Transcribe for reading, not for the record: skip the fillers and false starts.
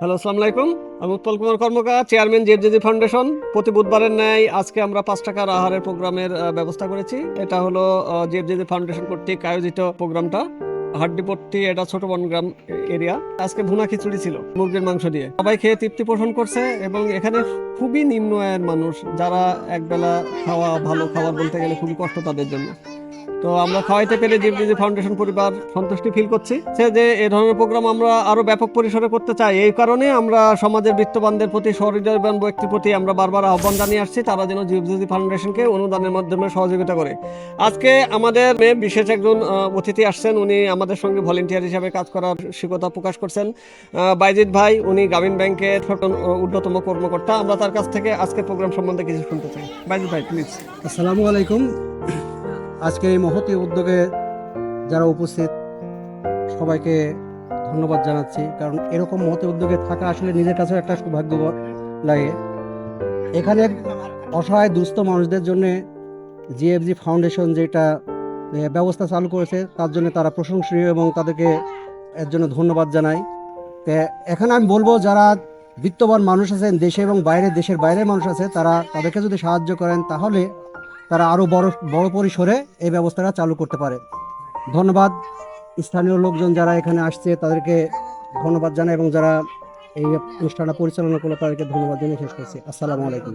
Hello, আসসালামু আলাইকুম। আমি উৎপল কুমার কর্মকার, চেয়ারম্যান জেফজেজি ফাউন্ডেশন। প্রতি বুধবারের ন্যায় আজকে আমরা ৫ টাকার আহারের প্রোগ্রামের ব্যবস্থা করেছি। এটা হলো জেফজেজি ফাউন্ডেশন কর্তৃক আয়োজিত প্রোগ্রামটা। হাড্ডিপট্টি, এটা ছোট বনগ্রাম এরিয়া। আজকে ভুনা খিচুড়ি ছিল মুরগির মাংস দিয়ে। সবাই খেয়ে তৃপ্তি পোষণ করছে এবং এখানে খুবই নিম্ন আয়ের মানুষ, যারা একবেলা খাওয়া, ভালো খাবার বলতে গেলে খুবই কষ্ট তাদের জন্য। তো আমরা খাওয়াইতে পেরে জীবজীবী ফাউন্ডেশন পরিবার সন্তুষ্টি ফিল করছি যে এই ধরনের প্রোগ্রাম আমরা আরো ব্যাপক পরিসরে করতে চাই। এই কারণে আমরা সমাজের বিত্তবানদের প্রতি, সহৃদয়বান ব্যক্তির প্রতি আমরা বারবার আহ্বান জানিয়ে আসছি, তারা যেন জীবজীবী ফাউন্ডেশনকে অনুদানের মাধ্যমে সহযোগিতা করে। আজকে আমাদের বিশেষ একজন অতিথি আসছেন, উনি আমাদের সঙ্গে ভলেন্টিয়ার হিসাবে কাজ করার সিকতা প্রকাশ করছেন। বাইজিৎ ভাই, উনি গ্রামীণ ব্যাংকের ঊর্ধ্বতম কর্মকর্তা। আমরা তার কাছ থেকে আজকের প্রোগ্রাম সম্বন্ধে কিছু শুনতে চাই। বাইজিৎ ভাই, প্লিজ। আসসালামু আলাইকুম। আজকে এই মহতী উদ্যোগে যারা উপস্থিত সবাইকে ধন্যবাদ জানাচ্ছি, কারণ এরকম মহতী উদ্যোগে থাকা আসলে নিজের কাছেও একটা সৌভাগ্য লাগে। এখানে অসহায় দুস্থ মানুষদের জন্য জিএফজি ফাউন্ডেশন যেটা ব্যবস্থা চালু করেছে তার জন্য তারা প্রশংসনীয় এবং তাদেরকে এর জন্য ধন্যবাদ জানাই। এখানে আমি বলবো, যারা বিত্তবান মানুষ আছেন দেশে এবং বাইরে, দেশের বাইরের মানুষ আছে, তারা তাদেরকে যদি সাহায্য করেন তাহলে তারা আরও বড় পরিসরে এই ব্যবস্থাটা চালু করতে পারে। ধন্যবাদ। স্থানীয় লোকজন যারা এখানে আসছে তাদেরকে ধন্যবাদ জানাই এবং যারা এই অনুষ্ঠানটা পরিচালনা করলো তাদেরকে ধন্যবাদ জানিয়ে শেষ করছি। আসসালামু আলাইকুম।